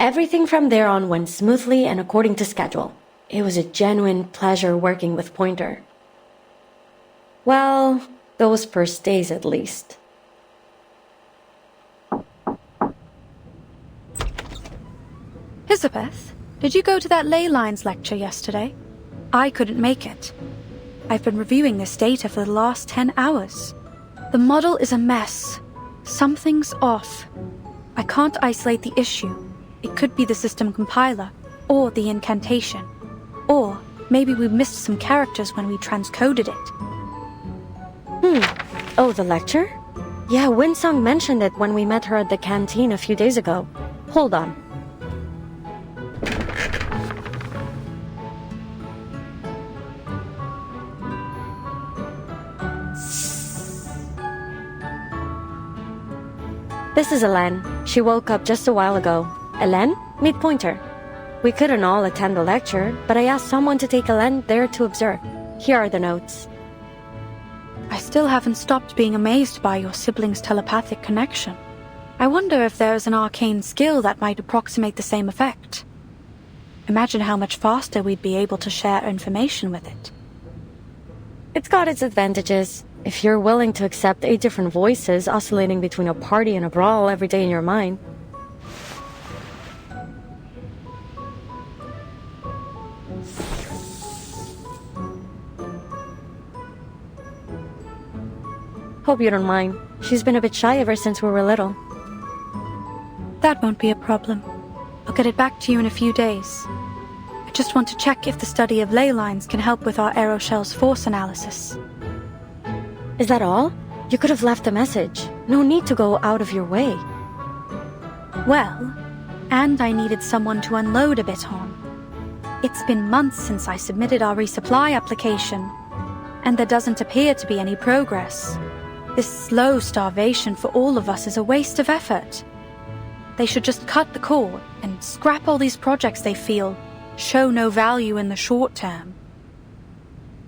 Everything from there on went smoothly and according to schedule. It was a genuine pleasure working with Pointer. Well, those first days at least. Elizabeth, did you go to that ley lines lecture yesterday? I couldn't make it. I've been reviewing this data for the last 10 hours. The model is a mess. Something's off. I can't isolate the issue. It could be the system compiler, or the incantation. Or maybe we missed some characters when we transcoded it. Oh, the lecture? Yeah, Winsong mentioned it when we met her at the canteen a few days ago. Hold on. This is Elen. She woke up just a while ago. Elen, meet Pointer. We couldn't all attend the lecture, but I asked someone to take Elen there to observe. Here are the notes. I still haven't stopped being amazed by your siblings' telepathic connection. I wonder if there is an arcane skill that might approximate the same effect. Imagine how much faster we'd be able to share information with it. It's got its advantages. If you're willing to accept 8 different voices oscillating between a party and a brawl every day in your mind. Hope you don't mind. She's been a bit shy ever since we were little. That won't be a problem. I'll get it back to you in a few days. I just want to check if the study of ley lines can help with our aeroshell's force analysis. Is that all? You could have left a message. No need to go out of your way. Well, and I needed someone to unload a bit on. It's been months since I submitted our resupply application, and there doesn't appear to be any progress. This slow starvation for all of us is a waste of effort. They should just cut the cord and scrap all these projects they feel show no value in the short term.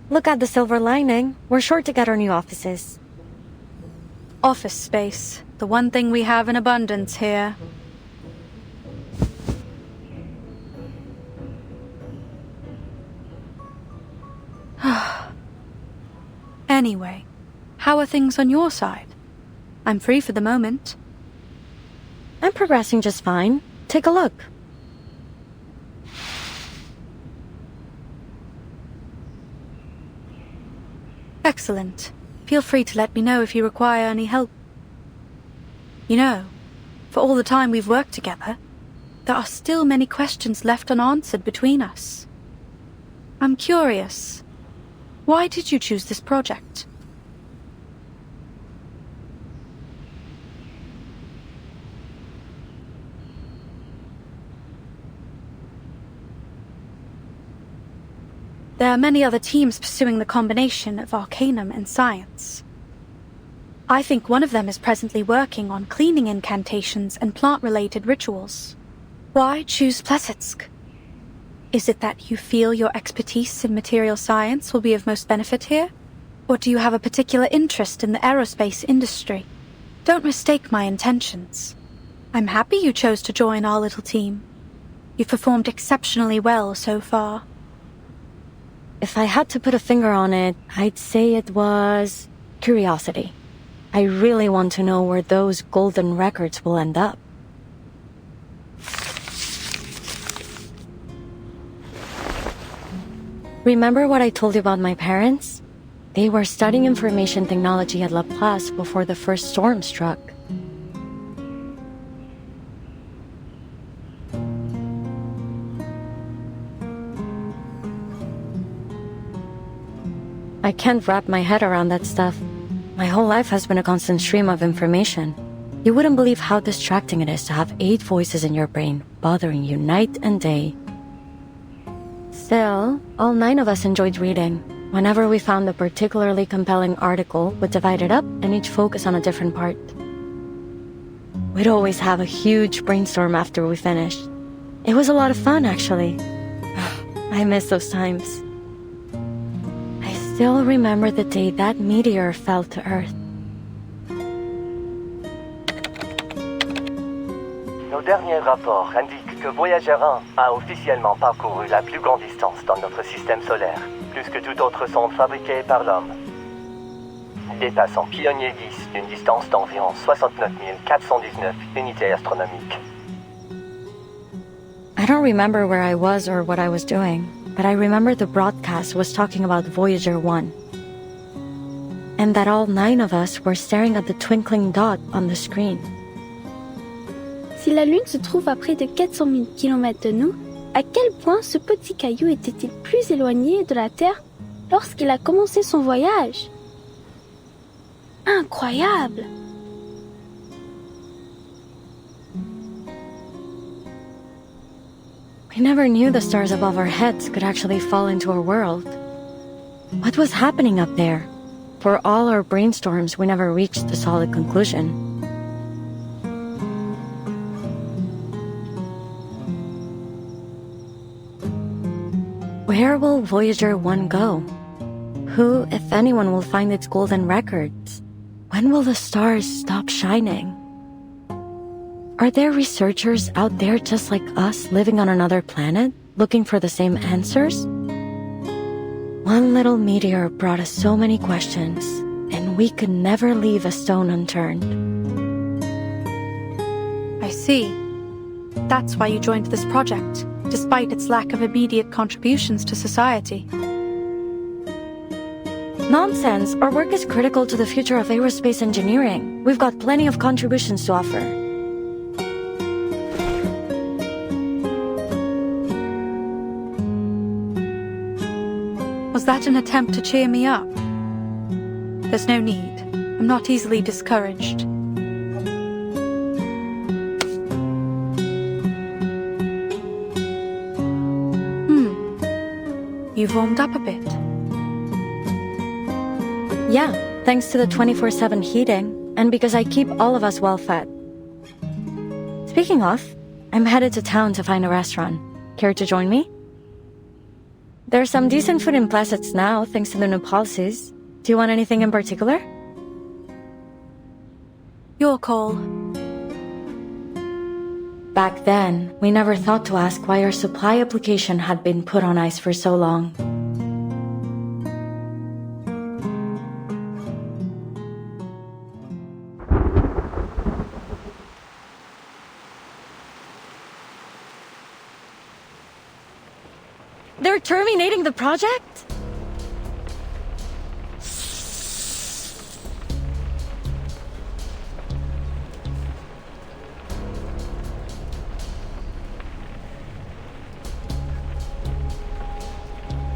Look at the silver lining. We're sure to get our new offices. Office space, the one thing we have in abundance here. Anyway, how are things on your side? I'm free for the moment. I'm progressing just fine. Take a look. Excellent. Feel free to let me know if you require any help. You know, for all the time we've worked together, there are still many questions left unanswered between us. I'm curious. Why did you choose this project? There are many other teams pursuing the combination of arcanum and science. I think one of them is presently working on cleaning incantations and plant-related rituals. Why choose Plesetsk? Is it that you feel your expertise in material science will be of most benefit here? Or do you have a particular interest in the aerospace industry? Don't mistake my intentions. I'm happy you chose to join our little team. You've performed exceptionally well so far. If I had to put a finger on it, I'd say it was curiosity. I really want to know where those golden records will end up. Remember what I told you about my parents? They were studying information technology at Laplace before the first storm struck. I can't wrap my head around that stuff. My whole life has been a constant stream of information. You wouldn't believe how distracting it is to have 8 voices in your brain, bothering you night and day. Still, all 9 of us enjoyed reading. Whenever we found a particularly compelling article, we'd divide it up and each focus on a different part. We'd always have a huge brainstorm after we finished. It was a lot of fun, actually. I miss those times. I still remember the day that meteor fell to Earth. Your dernier rapport indique que Voyager 1 a officiellement parcouru la plus grande distance dans notre système solaire, plus que toute autre sonde fabriquée par l'homme, dépassant Pionnier 10 d'une distance d'environ 69 419 unités astronomiques. I don't remember where I was or what I was doing, but I remember the broadcast was talking about Voyager 1. And that all 9 of us were staring at the twinkling dot on the screen. Si la Lune se trouve à près de 400 000 km de nous, à quel point ce petit caillou était-il plus éloigné de la Terre lorsqu'il a commencé son voyage? Incroyable! We never knew the stars above our heads could actually fall into our world. What was happening up there? For all our brainstorms, we never reached a solid conclusion. Where will Voyager 1 go? Who, if anyone, will find its golden records? When will the stars stop shining? Are there researchers out there just like us living on another planet, looking for the same answers? One little meteor brought us so many questions, and we could never leave a stone unturned. I see. That's why you joined this project, despite its lack of immediate contributions to society. Nonsense! Our work is critical to the future of aerospace engineering. We've got plenty of contributions to offer. Was that an attempt to cheer me up? There's no need. I'm not easily discouraged. You've warmed up a bit. Yeah, thanks to the 24/7 heating, and because I keep all of us well fed. Speaking of, I'm headed to town to find a restaurant. Care to join me? There's some decent food in Plassets now, thanks to the new policies. Do you want anything in particular? Your call. Back then, we never thought to ask why our supply application had been put on ice for so long. They're terminating the project?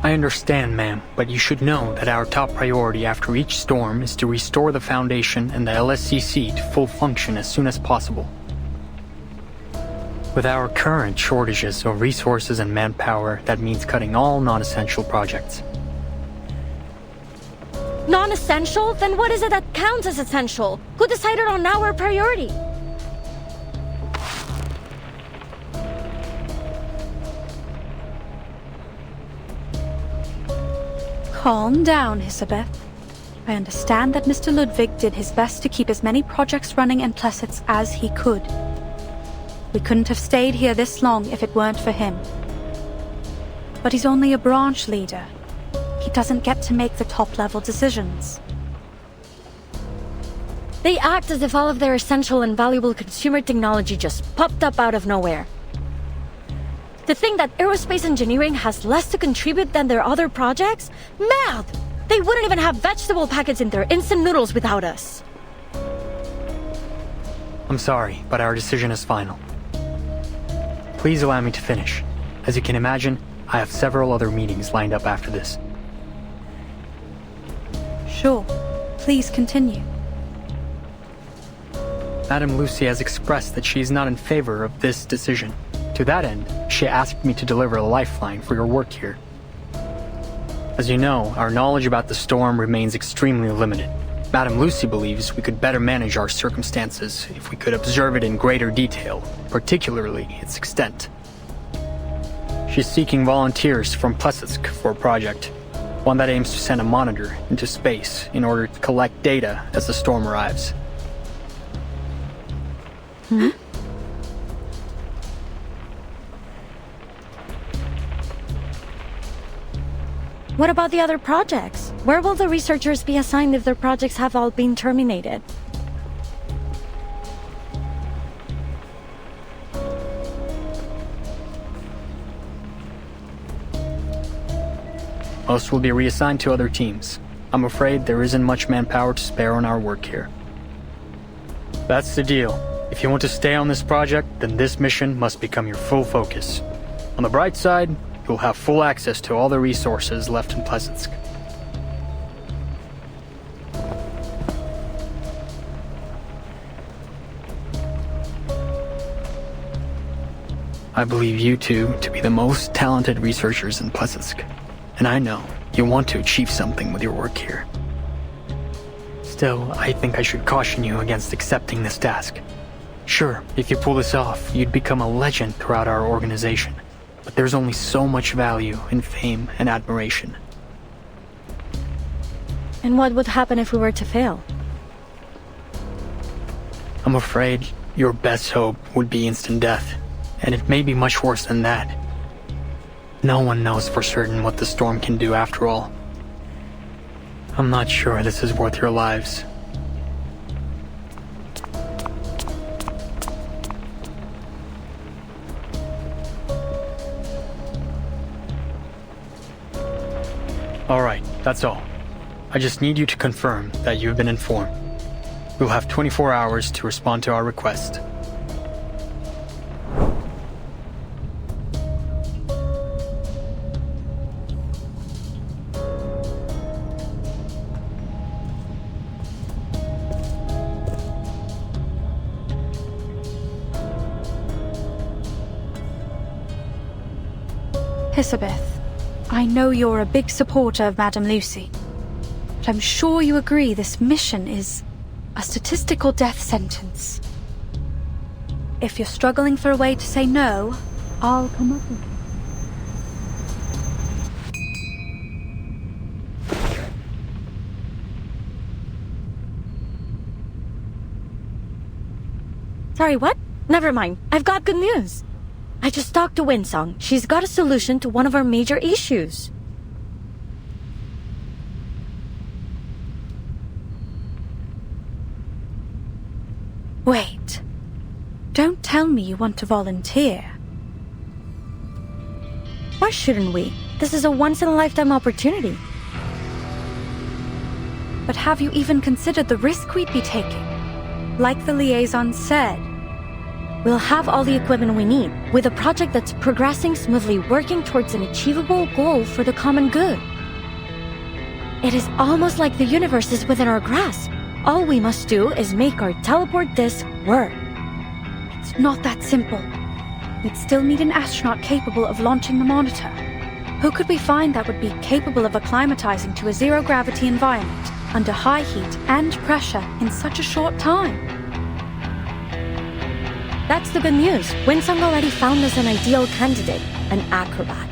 I understand, ma'am, but you should know that our top priority after each storm is to restore the Foundation and the LSCC to full function as soon as possible. With our current shortages of resources and manpower, that means cutting all non-essential projects. Non-essential? Then what is it that counts as essential? Who decided on our priority? Calm down, Isabeth. I understand that Mr. Ludwig did his best to keep as many projects running in Plassets as he could. We couldn't have stayed here this long if it weren't for him. But he's only a branch leader. He doesn't get to make the top-level decisions. They act as if all of their essential and valuable consumer technology just popped up out of nowhere. To think that aerospace engineering has less to contribute than their other projects? Mad! They wouldn't even have vegetable packets in their instant noodles without us. I'm sorry, but our decision is final. Please allow me to finish. As you can imagine, I have several other meetings lined up after this. Sure. Please continue. Madame Lucy has expressed that she is not in favor of this decision. To that end, she asked me to deliver a lifeline for your work here. As you know, our knowledge about the storm remains extremely limited. Madame Lucy believes we could better manage our circumstances if we could observe it in greater detail, particularly its extent. She's seeking volunteers from Plesetsk for a project, one that aims to send a monitor into space in order to collect data as the storm arrives. What about the other projects? Where will the researchers be assigned if their projects have all been terminated? Most will be reassigned to other teams. I'm afraid there isn't much manpower to spare on our work here. That's the deal. If you want to stay on this project, then this mission must become your full focus. On the bright side, you'll have full access to all the resources left in Plesetsk. I believe you two to be the most talented researchers in Plesetsk, and I know you want to achieve something with your work here. Still, I think I should caution you against accepting this task. Sure, if you pull this off, you'd become a legend throughout our organization, but there's only so much value in fame and admiration. And what would happen if we were to fail? I'm afraid your best hope would be instant death, and it may be much worse than that. No one knows for certain what the storm can do after all. I'm not sure this is worth your lives. Alright, that's all. I just need you to confirm that you've been informed. You'll have 24 hours to respond to our request. Elizabeth, I know you're a big supporter of Madame Lucy, but I'm sure you agree this mission is a statistical death sentence. If you're struggling for a way to say no, I'll come up with it. Sorry, what? Never mind. I've got good news. I just talked to Winsong. She's got a solution to one of our major issues. Wait. Don't tell me you want to volunteer. Why shouldn't we? This is a once-in-a-lifetime opportunity. But have you even considered the risk we'd be taking? Like the liaison said, We'll have all the equipment we need, with a project that's progressing smoothly, working towards an achievable goal for the common good. It is almost like the universe is within our grasp. All we must do is make our teleport disc work. it's not that simple. We'd still need an astronaut capable of launching the monitor. Who could we find that would be capable of acclimatizing to a zero-gravity environment, under high heat and pressure in such a short time? That's the good news. Winsong already found us an ideal candidate, an acrobat.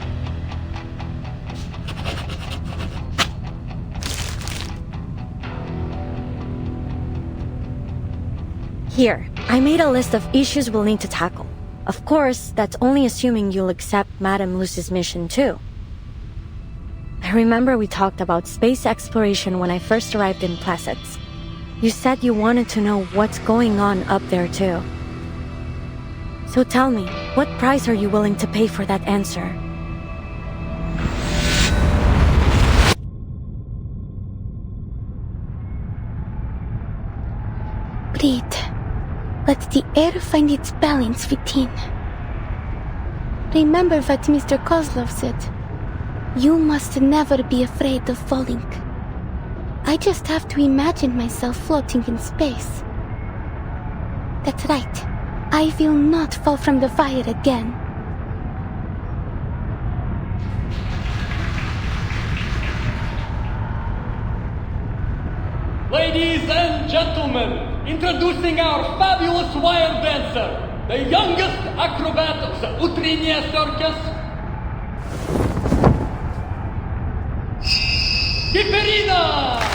Here, I made a list of issues we'll need to tackle. Of course, that's only assuming you'll accept Madame Lucy's mission too. I remember we talked about space exploration when I first arrived in Plesetsk. You said you wanted to know what's going on up there too. So tell me, what price are you willing to pay for that answer? Breathe. Let the air find its balance within. Remember what Mr. Kozlov said. You must never be afraid of falling. I just have to imagine myself floating in space. That's right. I will not fall from the fire again. Ladies and gentlemen, introducing our fabulous wire dancer, the youngest acrobat of the Utriniya Circus, Kiperina!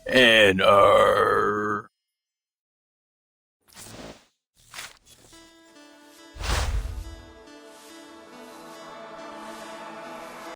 Dinner.